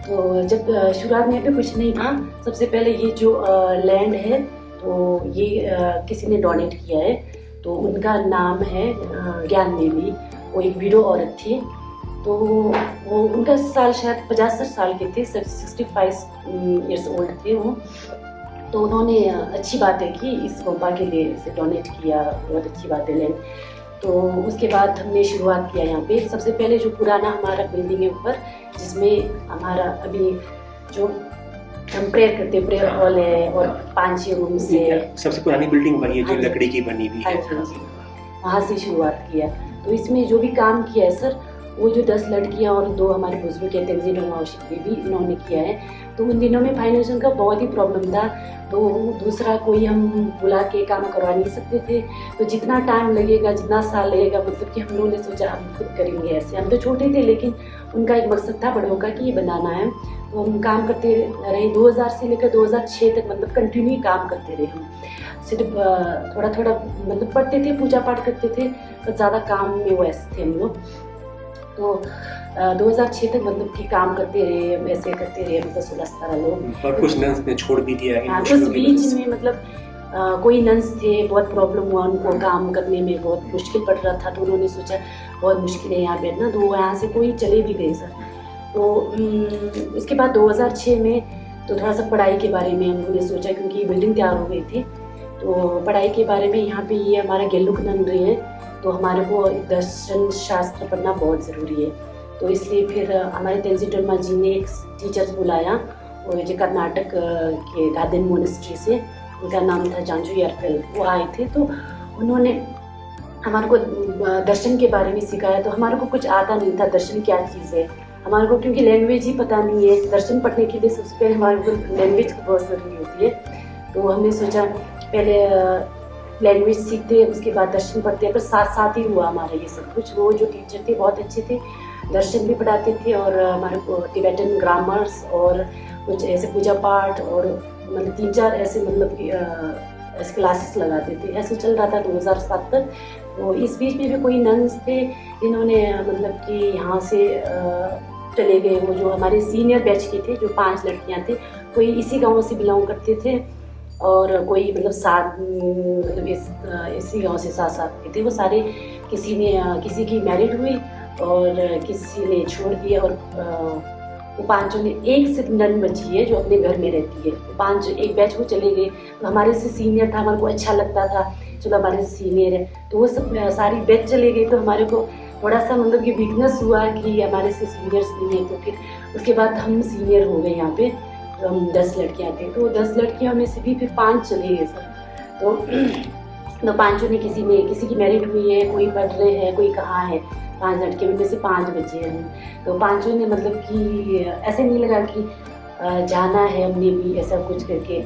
[SPEAKER 6] तो जब शुरुआत में यहाँ पे कुछ नहीं था, सबसे पहले ये जो लैंड है तो ये किसी ने डोनेट किया है। तो उनका नाम है ज्ञान देवी। वो एक विडो औरत थी। तो वो उनका साल शायद 50 साल के थे, 65 ईयर्स ओल्ड थे वो। तो उन्होंने अच्छी बातें की, इस गोपा के लिए इसे डोनेट किया, बहुत अच्छी बातें लें। तो उसके बाद हमने शुरुआत किया यहाँ पे। सबसे पहले जो पुराना हमारा बिल्डिंग है ऊपर, जिसमें हमारा अभी जो हम प्रेयर करते हैं, प्रेयर हॉल है और 5-6 रूम्स है।
[SPEAKER 1] सबसे पुरानी बिल्डिंग वही है जो लकड़ी की बनी हुई है।
[SPEAKER 6] वहाँ से शुरुआत किया। तो इसमें जो भी काम किया है सर, वो जो 10 लड़कियाँ और 2 हमारे बुजुर्ग है, तेंजी डोलमा और शिव देवी, इन्होंने किया है। तो उन दिनों में फाइनेंशियल का बहुत ही प्रॉब्लम था। तो दूसरा कोई हम बुला के काम करवा नहीं सकते थे। तो जितना टाइम लगेगा, जितना साल लगेगा, मतलब कि हम लोगों ने सोचा हम खुद करेंगे ऐसे। हम तो छोटे थे लेकिन उनका एक मकसद था बड़ों का कि ये बनाना है। तो हम काम करते रहे 2000 से लेकर 2006 तक, मतलब कंटिन्यू काम करते रहे हम। सिर्फ थोड़ा थोड़ा मतलब पढ़ते थे, पूजा पाठ करते थे, पर ज़्यादा काम में व्यस्त थे हम लोग। तो 2006 तक मतलब कि काम करते रहे, ऐसे करते रहे, मतलब 16-17 लोग।
[SPEAKER 1] और कुछ नंस ने छोड़ भी दिया है।
[SPEAKER 6] उस बीच में मतलब कोई नंस थे, बहुत प्रॉब्लम हुआ उनको, काम करने में बहुत मुश्किल पड़ रहा था। तो उन्होंने सोचा बहुत मुश्किल है यहाँ बैठना, तो वो यहाँ से कोई चले भी गए सर। तो उसके बाद 2006 में तो थोड़ा सा पढ़ाई के बारे में हम लोगों ने सोचा, क्योंकि बिल्डिंग तैयार हो गई थी। तो पढ़ाई के बारे में यहाँ पे ये हमारा गेलुक नन रही है, तो हमारे को दर्शन शास्त्र पढ़ना बहुत ज़रूरी है। तो इसलिए फिर हमारे तेंजी डोलमा जी ने एक टीचर्स बुलाया, और जो कर्नाटक के गार्डन मोनेस्ट्री से, उनका नाम था जांजू यारकल। वो आए थे। तो उन्होंने हमारे को दर्शन के बारे में सिखाया। तो हमारे को कुछ आता नहीं था, दर्शन क्या चीज़ है हमारे को, क्योंकि लैंग्वेज ही पता नहीं है। दर्शन पढ़ने के लिए सबसे पहले हमारे को लैंग्वेज की बहुत ज़रूरी होती है। तो हमने सोचा पहले लैंग्वेज सीखते हैं, उसके बाद दर्शन पढ़ते हैं। पर साथ साथ ही हुआ हमारा ये सब कुछ। वो जो टीचर थे बहुत अच्छे थे, दर्शन भी पढ़ाते थे और हमारे को टिबेटन ग्रामर्स और कुछ ऐसे पूजा पाठ और मतलब 3-4 ऐसे मतलब कि ऐसे क्लासेस लगाते थे। ऐसे चल रहा था 2007 तक। तो इस बीच में भी कोई नन्स थे जिन्होंने मतलब कि यहाँ से चले गए। वो जो हमारे सीनियर बैच के थे, जो 5 लड़कियाँ थे, कोई इसी गांव से बिलोंग करते थे और कोई मतलब इसी गांव से साथ के थे। वो सारे किसी की मैरिड हुई और किसी ने छोड़ दिया। और वो 5 ने, एक से नन बची है जो अपने घर में रहती है। 5 एक बैच वो चले गए। तो हमारे से सीनियर था, हमारे को अच्छा लगता था, चलो हमारे से सीनियर है। तो वो सब सारी बैच चले गए। तो हमारे को थोड़ा सा मतलब कि वीकनेस हुआ कि हमारे से सीनियर्स नहीं है। तो फिर उसके बाद हम सीनियर हो गए यहाँ पे। तो हम 10 लड़कियाँ थे। तो 10 लड़कियों में से भी फिर 5 चले गए सर। तो 5 ने किसी की मैरिड हुई है, कोई पढ़ रहे हैं, कोई कहाँ है। 5 लड़के में से 5 बचे हैं। तो 5 ने मतलब कि ऐसे नहीं लगा कि जाना है हमने भी ऐसा कुछ करके।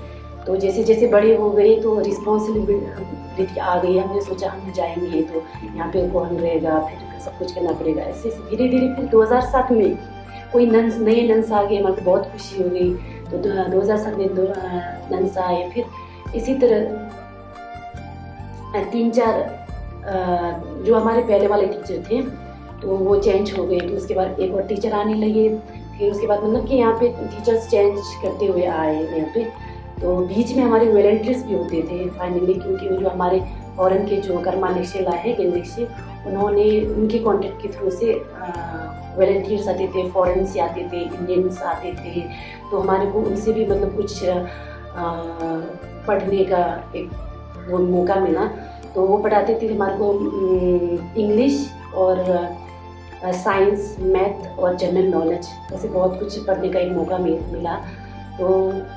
[SPEAKER 6] तो जैसे जैसे बड़े हो गए तो रिस्पॉन्सिबिलिटी आ गई। हमने सोचा हम जाएंगे तो यहाँ पे कौन रहेगा, फिर सब कुछ करना पड़ेगा। ऐसे धीरे धीरे फिर 2007 में कोई नए नन्स आ गए। हमारे को बहुत खुशी हो गई। तो 2007 में 2 नन्स आए। फिर इसी तरह 3-4 जो हमारे पहले वाले टीचर थे तो वो चेंज हो गए। तो उसके बाद एक और टीचर आने लगे। फिर उसके बाद मतलब कि यहाँ पे टीचर्स चेंज करते हुए आए यहाँ पे। तो बीच में हमारे वॉलंटियर्स भी होते थे फाइनली, क्योंकि वो जो हमारे फॉरेन के जो कर्मा लेक्चर आए गेंदेक्शे, उन्होंने उनके कॉन्टेक्ट के थ्रू से वॉलंटियर्स आते थे, फॉरेन से आते थे, इंडियंस आते थे। तो हमारे को उनसे भी मतलब कुछ पढ़ने का एक वो मौका मिला। तो वो पढ़ाते थे हमारे को इंग्लिश और साइंस, मैथ और जनरल नॉलेज, ऐसे बहुत कुछ पढ़ने का एक मौका मिला। तो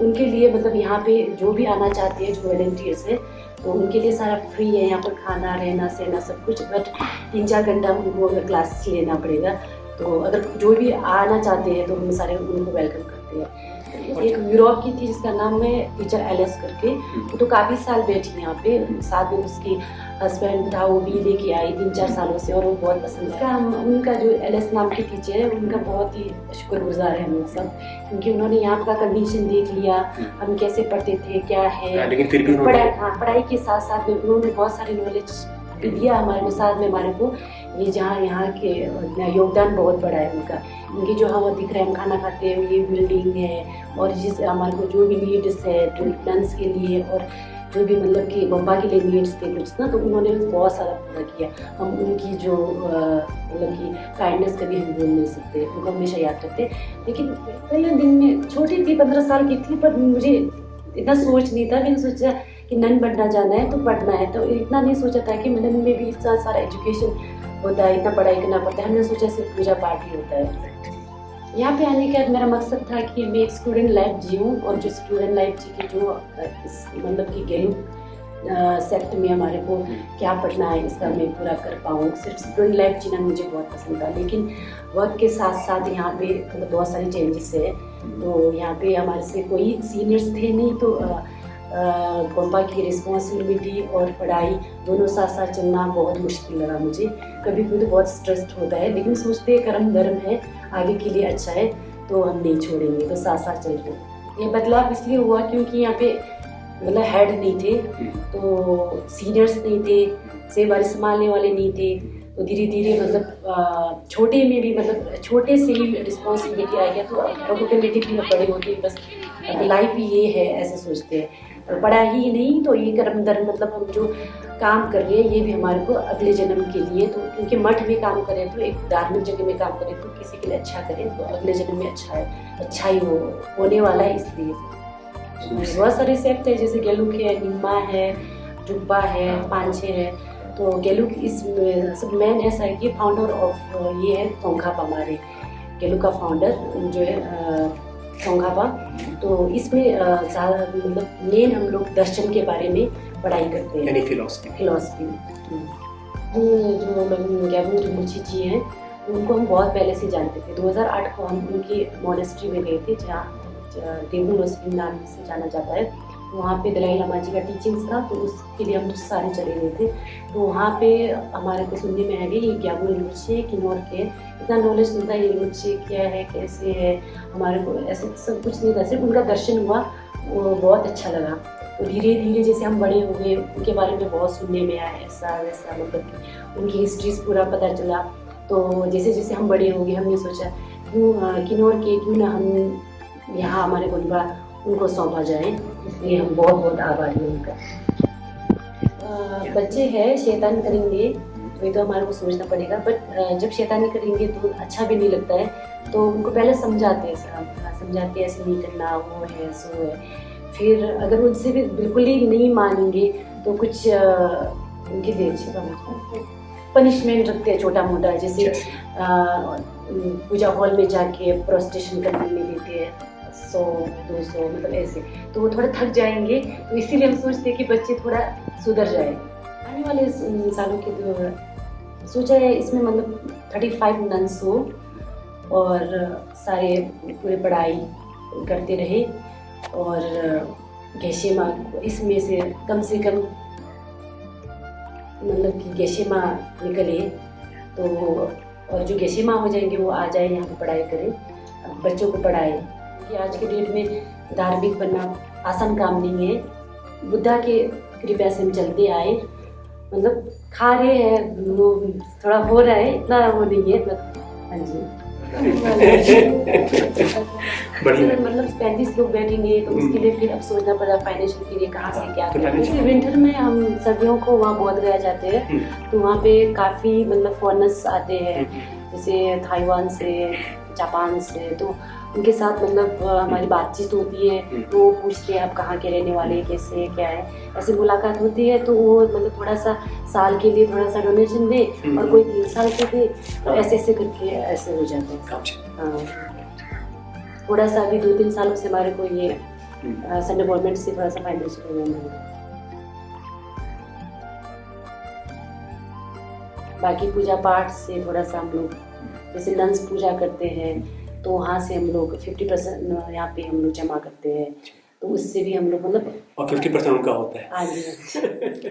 [SPEAKER 6] उनके लिए मतलब यहाँ पे जो भी आना चाहते हैं, जो वॉलंटियर्स है, तो उनके लिए सारा फ्री है यहाँ पर, खाना रहना सहना सब कुछ, बट 3-4 घंटा उनको अगर क्लासेस लेना पड़ेगा। तो अगर जो भी आना चाहते हैं तो हम सारे उनको वेलकम करते हैं। एक यूरोप की थी जिसका नाम है टीचर एलिस करके, वो तो काफ़ी साल बैठी यहाँ पे, साथ में उसकी हस्बैंड था, वो भी लेके आई 3-4 सालों से, और वो बहुत पसंद है। हम उनका जो एलिस नाम की टीचर है उनका बहुत ही शुक्रगुजार है हम लोग सब, क्योंकि उन्होंने यहाँ का कंडीशन देख लिया, हम कैसे पढ़ते थे क्या है,
[SPEAKER 1] लेकिन फिर भी
[SPEAKER 6] पढ़ाई के साथ साथ में उन्होंने बहुत सारी नॉलेज भी दिया हमारे साथ में हमारे को। ये जहाँ यहाँ के योगदान बहुत बड़ा है उनका, उनकी जो हवा दिख रहा है, हम खाना खाते हैं, ये बिल्डिंग है, और जिस हमारे को जो भी नीड्स है लंच के लिए, और जो भी मतलब कि बम्बा के लिए नीड्स थे कुछ ना, तो उन्होंने बहुत सारा पूरा किया। हम उनकी जो मतलब कि काइंडनेस कभी हम भूल नहीं सकते, उनको हमेशा याद रखते। लेकिन पहले दिन में छोटी थी, 15 साल की थी, पर मुझे इतना सोच नहीं था। मैंने सोचा कि नन बनना जाना है तो पढ़ना है, तो इतना नहीं सोचा था कि नन में भी इतना सारा एजुकेशन होता है, इतना पढ़ाई करना पड़ता है। हमने सोचा सिर्फ पूजा पाठ ही होता है। यहाँ पे आने के बाद मेरा मकसद था कि मैं एक स्टूडेंट लाइफ जीऊँ, और जो स्टूडेंट लाइफ जी की जो मतलब कि गेलुक सेक्ट में हमारे को क्या पढ़ना है इसका मैं पूरा कर पाऊँ। सिर्फ स्टूडेंट लाइफ जीना मुझे बहुत पसंद था, लेकिन वक्त के साथ साथ यहाँ पे मतलब बहुत सारी चेंजेस है। तो यहाँ पे हमारे से कोई सीनियर्स थे नहीं, तो बम्बा की रिस्पॉन्सिबिलिटी और पढ़ाई दोनों साथ साथ चलना बहुत मुश्किल लगा मुझे। कभी कभी तो बहुत स्ट्रेस्ड होता है, लेकिन सोचते कर्म धर्म है, आगे के लिए अच्छा है तो हम नहीं छोड़ेंगे, तो साथ साथ चल रहे। ये बदलाव इसलिए हुआ क्योंकि यहाँ पे मतलब हेड नहीं थे, तो सीनियर्स नहीं थे, सेवारी संभालने वाले नहीं थे, तो धीरे धीरे मतलब छोटे में भी मतलब छोटे से ही रिस्पॉन्सिबिलिटी आ गया, तो ऑटोमेटिकली बड़े होते बस लाइफ ही ये है ऐसे सोचते हैं। पढ़ा ही नहीं तो ये कर्म धर्म मतलब हम जो काम कर रहे हैं ये भी हमारे को अगले जन्म के लिए, तो क्योंकि मठ में काम करें तो एक धार्मिक जगह में काम करें तो किसी के लिए अच्छा करें तो अगले जन्म में अच्छा ही होने वाला है। इसलिए बहुत सारे सेक्ट है, जैसे गेलुक है, निम्मा है, जुब्बा है, पांचे है। तो गेलुक इस सब मेन ऐसा है कि फाउंडर ऑफ ये है सोंखापा, हमारे गेलुक का फाउंडर जो है सोंखापा। तो इसमें मतलब मेन हम लोग दर्शन के बारे में पढ़ाई करते हैं,
[SPEAKER 1] यानी फिलॉसफी।
[SPEAKER 6] जो ग्याबुन रिम्पोछे जी हैं उनको हम बहुत पहले से जानते थे। 2008 को हम उनकी मोनेस्ट्री में गए थे, जहाँ देवुन लोस्पिन नाम से जाना जाता है। वहाँ पे दलाई लामा जी का टीचिंग्स था, तो उसके लिए हम सारे चले गए थे। तो वहाँ पे हमारे को सुनने में आ गई ये ग्याबुन रिम्पोछे किन्नौर के, इतना नॉलेज नहीं था ये रिम्पोछे क्या है कैसे है, हमारे को ऐसे सब कुछ नहीं था, सिर्फ उनका दर्शन हुआ, वो बहुत अच्छा लगा। तो धीरे धीरे जैसे हम बड़े हो गए उनके बारे में बहुत सुनने में आया, ऐसा वैसा मतलब कि उनकी हिस्ट्रीज पूरा पता चला। तो जैसे जैसे हम बड़े हो गए हमने सोचा क्यों किन्नौर के क्यों ना हम यहाँ हमारे गोलबा उनको सौंपा जाए, इसलिए हम बहुत बहुत आभारी हैं उनका। बच्चे हैं शैतान करेंगे तो ये तो हमारे को सोचना पड़ेगा, बट जब शैतानी करेंगे तो अच्छा भी नहीं लगता है, तो उनको पहले समझाते हैं ऐसे नहीं करना, वो है सो है। फिर अगर उनसे भी बिल्कुल ही नहीं मानेंगे तो कुछ उनके लिए पनिशमेंट रखते हैं छोटा मोटा, जैसे पूजा हॉल में जाके प्रोस्टेशन करने में देते हैं 100-200 मतलब ऐसे, तो वो थोड़ा थक जाएंगे। तो इसीलिए हम सोचते हैं कि बच्चे थोड़ा सुधर जाए। आने वाले सालों के सोचा है इसमें मतलब 35 नन्स हो और सारे पूरे पढ़ाई करते रहे, और गेशे माँ इसमें से कम मतलब कि गेशे माँ निकले, तो और जो गेशे माँ हो जाएंगे वो आ जाए यहाँ पे पढ़ाई करें, बच्चों को पढ़ाए। कि आज के डेट में धार्मिक बनना आसान काम नहीं है, बुद्धा के कृपा से हम चलते आए, मतलब खा रहे हैं वो थोड़ा हो रहा है, इतना वो नहीं है। हाँ जी मतलब 35 लोग बैठेंगे तो उसके लिए फिर अब सोचना पड़ा फाइनेंशियल के लिए कहाँ से क्या करें। जैसे विंटर में हम सर्दियों को वहाँ बोध गया जाते हैं, तो वहाँ पे काफ़ी मतलब फॉरेनर्स आते हैं, जैसे ताइवान से, जापान से, तो उनके साथ मतलब हमारी बातचीत होती है, तो वो पूछते हैं आप कहाँ के रहने वाले, कैसे क्या है, ऐसे मुलाकात होती है। तो वो मतलब थोड़ा सा साल के लिए थोड़ा सा डोनेशन दे और कोई 3 साल के दे, तो ऐसे करके ऐसे हो जाते हैं। हाँ, थोड़ा सा अभी 2-3 सालों से हमारे को ये सेंट्रल गवर्नमेंट से थोड़ा सा फाइनेंशियल
[SPEAKER 10] बाकी पूजा पाठ से थोड़ा सा हम लोग, जैसे नंस पूजा करते हैं तो वहाँ से हम लोग 50% यहाँ पे हम लोग जमा करते हैं, तो उससे भी हम लोग मतलब
[SPEAKER 1] और 50% उनका होता है।
[SPEAKER 10] हाँ जी।